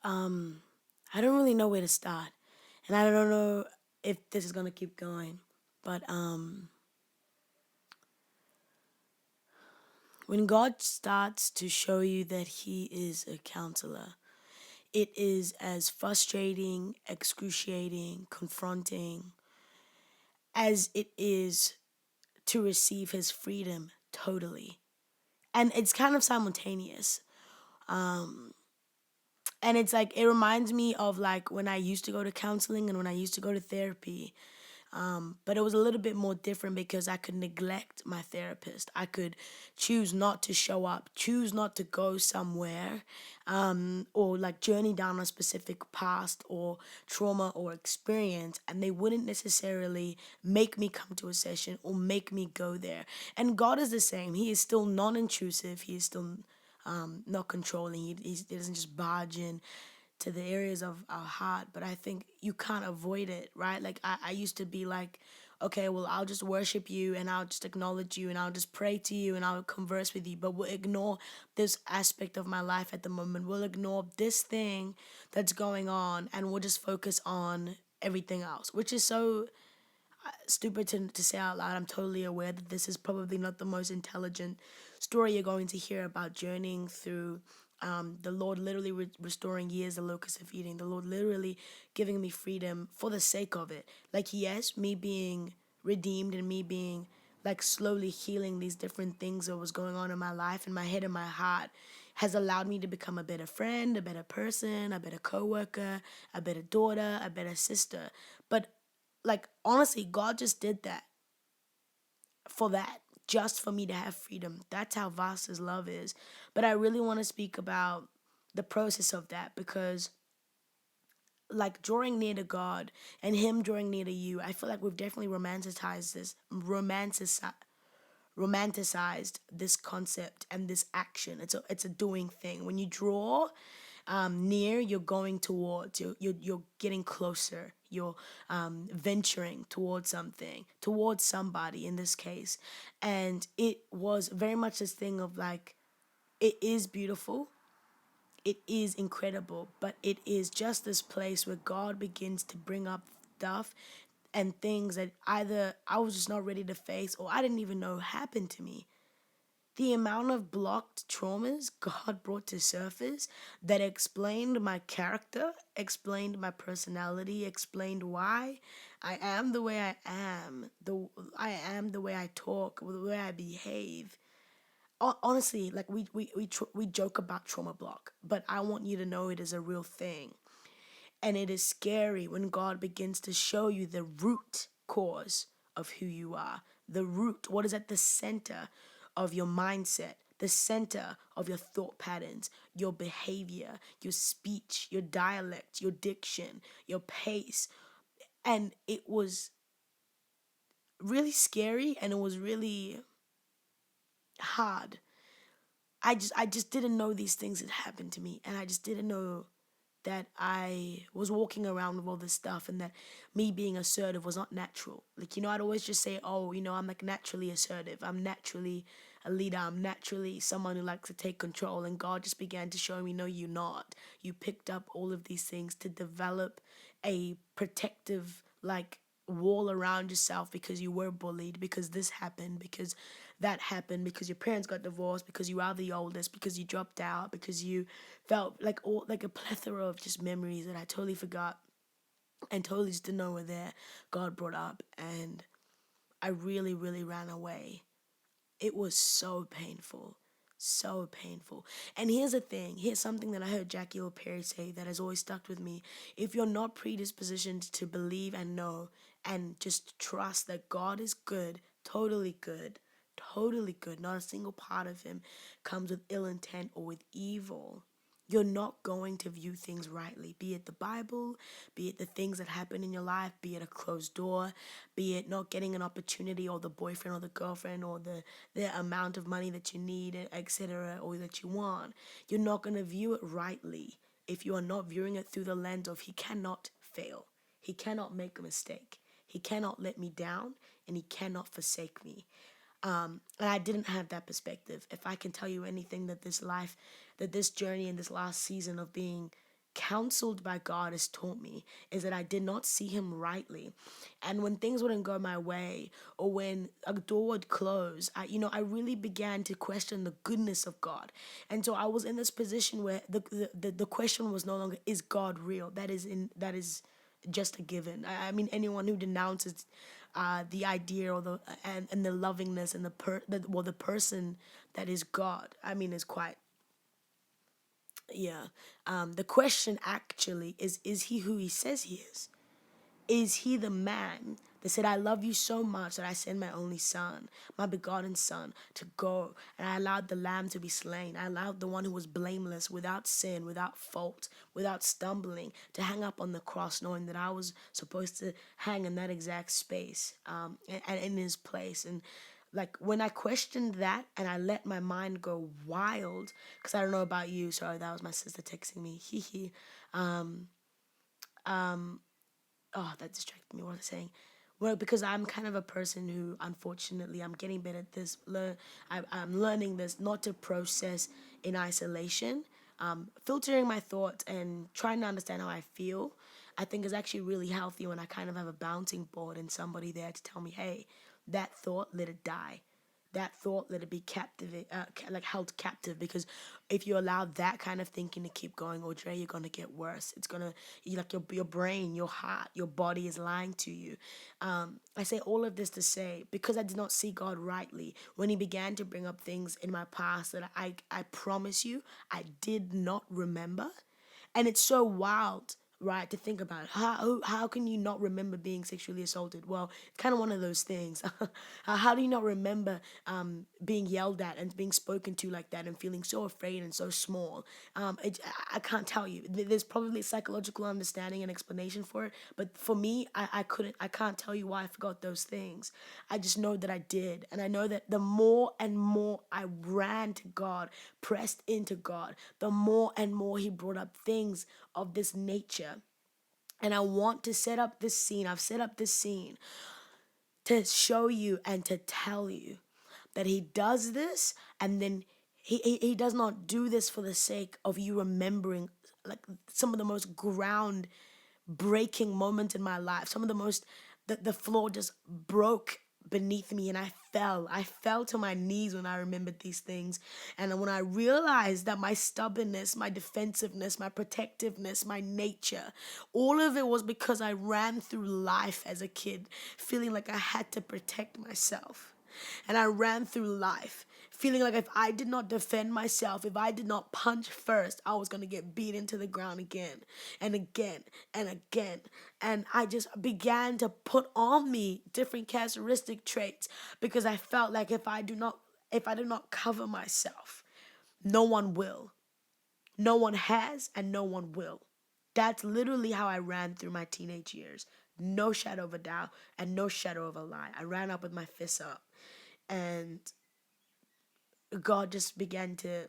Um, I don't really know where to start, and I don't know if this is gonna keep going. But when God starts to show you that He is a counselor, it is as frustrating, excruciating, confronting as it is to receive His freedom totally, and it's kind of simultaneous. And it's like it reminds me of like when I used to go to counseling and when I used to go to therapy. But it was a little bit more different because I could neglect my therapist. I could choose not to show up, choose not to go somewhere, or like journey down a specific past or trauma or experience, and they wouldn't necessarily make me come to a session or make me go there. And God is the same. He is still non intrusive, He is still not controlling. He doesn't just barge in to the areas of our heart, but I think you can't avoid it, right? Like I used to be like, okay, well, I'll just worship you and I'll just acknowledge you and I'll just pray to you and I'll converse with you, but we'll ignore this aspect of my life at the moment. We'll ignore this thing that's going on and we'll just focus on everything else, which is so stupid to say out loud. I'm totally aware that this is probably not the most intelligent story you're going to hear about journeying through the Lord literally restoring years the locust of eating, the Lord literally giving me freedom for the sake of it. Like, yes, me being redeemed and me being like slowly healing these different things that was going on in my life, in my head and my heart, has allowed me to become a better friend, a better person, a better coworker, a better daughter, a better sister. But like honestly, God just did that for that, just for me to have freedom. That's how vast His love is. But I really want to speak about the process of that because like drawing near to God and Him drawing near to you, I feel like we've definitely romanticized this concept and this action. It's a doing thing. When you draw near, you're going towards. You're getting closer. You're venturing towards something, towards somebody in this case, and it was very much this thing of like, it is beautiful. It is incredible, but it is just this place where God begins to bring up stuff and things that either I was just not ready to face or I didn't even know happened to me. The amount of blocked traumas God brought to surface that explained my character, explained my personality, explained why I am the way I am, I am the way I talk, the way I behave. Honestly, like we joke about trauma block, but I want you to know it is a real thing. And it is scary when God begins to show you the root cause of who you are. The root, what is at the center of your mindset, the center of your thought patterns, your behavior, your speech, your dialect, your diction, your pace. And it was really scary and it was really hard. I just didn't know these things had happened to me, and I just didn't know that I was walking around with all this stuff and that me being assertive was not natural. Like, I'd always just say, oh, I'm like naturally assertive. I'm naturally a leader. I'm naturally someone who likes to take control. And God just began to show me, no, you're not. You picked up all of these things to develop a protective, like, wall around yourself because you were bullied, because this happened, because that happened, because your parents got divorced, because you are the oldest, because you dropped out, because you felt like all like a plethora of just memories that I totally forgot and totally just didn't know were there. God brought up, and I really, really ran away. It was so painful. So painful. And here's the thing. Here's something that I heard Jackie Hill Perry say that has always stuck with me. If you're not predispositioned to believe and know and just trust that God is totally good, not a single part of Him comes with ill intent or with evil, you're not going to view things rightly, be it the Bible, be it the things that happen in your life, be it a closed door, be it not getting an opportunity or the boyfriend or the girlfriend or the amount of money that you need, etc., or that you want. You're not going to view it rightly if you are not viewing it through the lens of He cannot fail. He cannot make a mistake. He cannot let me down, and He cannot forsake me. And I didn't have that perspective. If I can tell you anything that this journey and this last season of being counseled by God has taught me is that I did not see him rightly. And when things wouldn't go my way, or when a door would close, I really began to question the goodness of God. And so I was in this position where the question was no longer, is God real? That is just a given. I mean, anyone who denounces the idea or and the lovingness and the person that is God, I mean, is quite, yeah. The question actually is he who he says he is? Is he the man that said, I love you so much that I sent my only son, my begotten son, to go, and I allowed the lamb to be slain. I allowed the one who was blameless, without sin, without fault, without stumbling, to hang up on the cross, knowing that I was supposed to hang in that exact space, and in his place. And like when I questioned that and I let my mind go wild, because I don't know about you, sorry, that was my sister texting me. Hee hee. Oh, that distracted me. What was I saying? Well, because I'm kind of a person who, unfortunately, I'm getting better at this. I'm learning this not to process in isolation. Filtering my thoughts and trying to understand how I feel, I think is actually really healthy when I kind of have a bouncing board and somebody there to tell me, hey, that thought, let it die. That thought, let it be captive, like held captive. Because if you allow that kind of thinking to keep going, Audrey, you're gonna get worse. It's gonna, like your brain, your heart, your body is lying to you. I say all of this to say, because I did not see God rightly when He began to bring up things in my past that I promise you I did not remember. And it's so wild, right, to think about. How can you not remember being sexually assaulted? Well, it's kind of one of those things. How do you not remember being yelled at and being spoken to like that and feeling so afraid and so small? I can't tell you. There's probably a psychological understanding and explanation for it, but for me, I can't tell you why I forgot those things. I just know that I did, and I know that the more and more I ran to God, pressed into God, the more and more He brought up things of this nature. And I want to set up this scene. I've set up this scene to show you and to tell you that He does this, and then he does not do this for the sake of you remembering like some of the most ground breaking moments in my life. Some of the most, the floor just broke beneath me and I fell to my knees when I remembered these things. And when I realized that my stubbornness, my defensiveness, my protectiveness, my nature, all of it was because I ran through life as a kid feeling like I had to protect myself. And I ran through life feeling like if I did not defend myself, if I did not punch first, I was going to get beat into the ground again and again and again. And I just began to put on me different characteristic traits because I felt like if I do not cover myself, no one will. No one has and no one will. That's literally how I ran through my teenage years. No shadow of a doubt and no shadow of a lie. I ran up with my fists up. And God just began to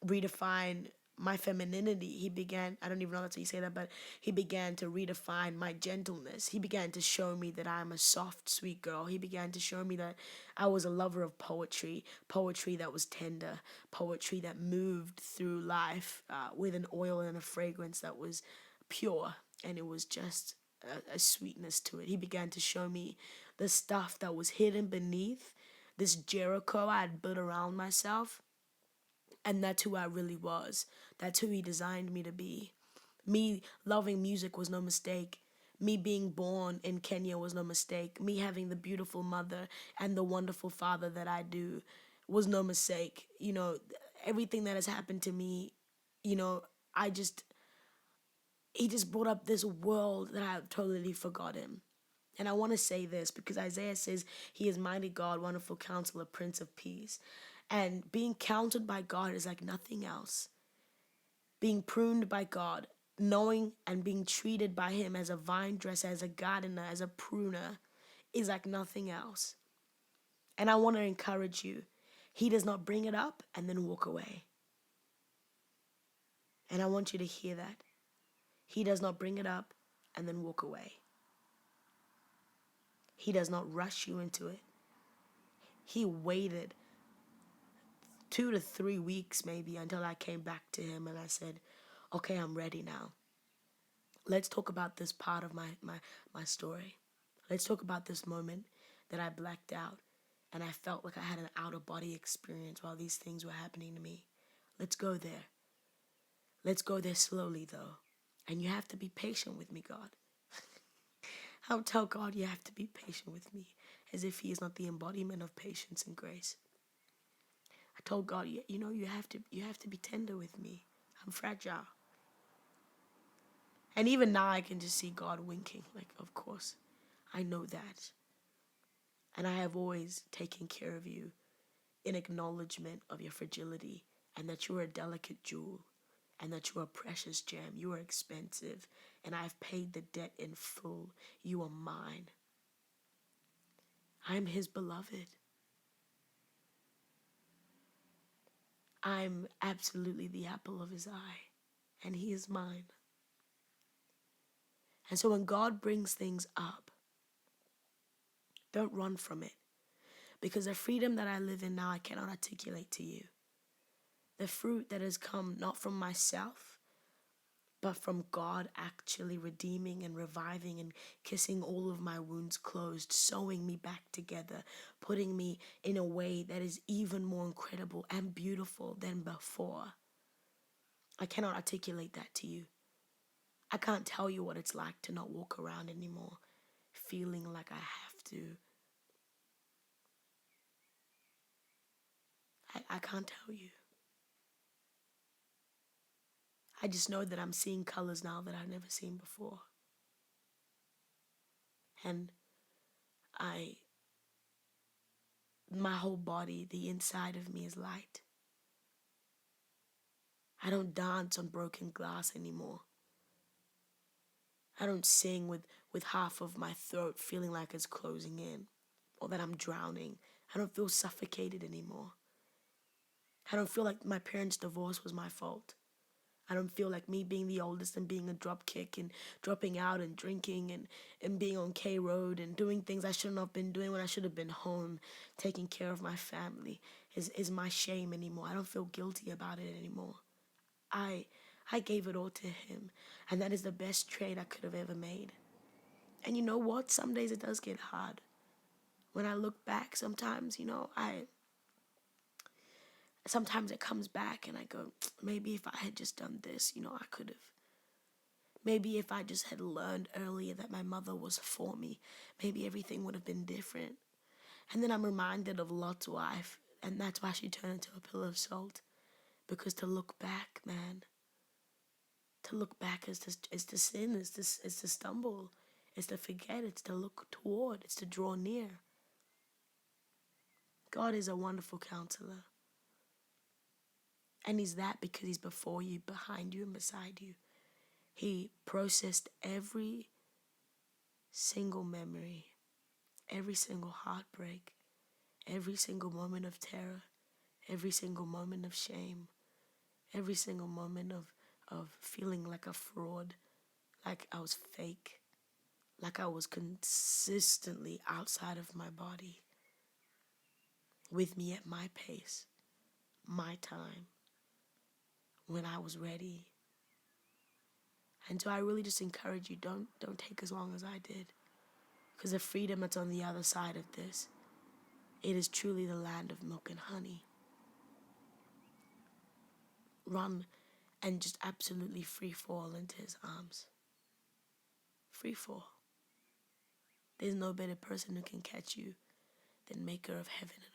redefine my femininity. He began, I don't even know how to say that, but He began to redefine my gentleness. He began to show me that I'm a soft, sweet girl. He began to show me that I was a lover of poetry, poetry that was tender, poetry that moved through life with an oil and a fragrance that was pure, and it was just a sweetness to it. He began to show me the stuff that was hidden beneath this Jericho I had built around myself. And that's who I really was. That's who He designed me to be. Me loving music was no mistake. Me being born in Kenya was no mistake. Me having the beautiful mother and the wonderful father that I do was no mistake. Everything that has happened to me, you know, I just, He just brought up this world that I've totally forgotten. And I want to say this because Isaiah says He is mighty God, wonderful counselor, Prince of Peace. And being counseled by God is like nothing else. Being pruned by God, knowing and being treated by Him as a vine dresser, as a gardener, as a pruner, is like nothing else. And I want to encourage you. He does not bring it up and then walk away. And I want you to hear that. He does not bring it up and then walk away. He does not rush you into it. He waited 2 to 3 weeks maybe until I came back to Him and I said, okay, I'm ready now. Let's talk about this part of my story. Let's talk about this moment that I blacked out and I felt like I had an out of body experience while these things were happening to me. Let's go there. Let's go there slowly though. And you have to be patient with me, God. I'll tell God you have to be patient with me, as if he is not the embodiment of patience and grace. I told God, you have to be tender with me. I'm fragile. And even now I can just see God winking, like, of course, I know that. And I have always taken care of you in acknowledgement of your fragility and that you are a delicate jewel and that you are a precious gem. You are expensive and I've paid the debt in full. You are mine. I'm his beloved. I'm absolutely the apple of his eye and he is mine. And so when God brings things up, don't run from it. Because the freedom that I live in now, I cannot articulate to you. The fruit that has come not from myself, but from God actually redeeming and reviving and kissing all of my wounds closed, sewing me back together, putting me in a way that is even more incredible and beautiful than before. I cannot articulate that to you. I can't tell you what it's like to not walk around anymore, feeling like I have to. I can't tell you. I just know that I'm seeing colors now that I've never seen before. And my whole body, the inside of me is light. I don't dance on broken glass anymore. I don't sing with half of my throat feeling like it's closing in or that I'm drowning. I don't feel suffocated anymore. I don't feel like my parents' divorce was my fault. I don't feel like me being the oldest and being a drop kick and dropping out and drinking and being on K Road and doing things I shouldn't have been doing when I should have been home, taking care of my family is my shame anymore. I don't feel guilty about it anymore. I gave it all to him, and that is the best trade I could have ever made. And you know what? Some days it does get hard. When I look back, sometimes, sometimes it comes back and I go, maybe if I had just done this, I could have. Maybe if I just had learned earlier that my mother was for me, maybe everything would have been different. And then I'm reminded of Lot's wife, and that's why she turned into a pillar of salt. Because to look back, man, to look back is to sin, is to stumble, is to forget, it's to look toward, it's to draw near. God is a wonderful counselor. And he's that because he's before you, behind you, and beside you. He processed every single memory, every single heartbreak, every single moment of terror, every single moment of shame, every single moment of feeling like a fraud, like I was fake, like I was consistently outside of my body, with me at my pace, my time, when I was ready. And so I really just encourage you, don't take as long as I did. Because the freedom that's on the other side of this, it is truly the land of milk and honey. Run and just absolutely free fall into his arms. Free fall. There's no better person who can catch you than maker of heaven and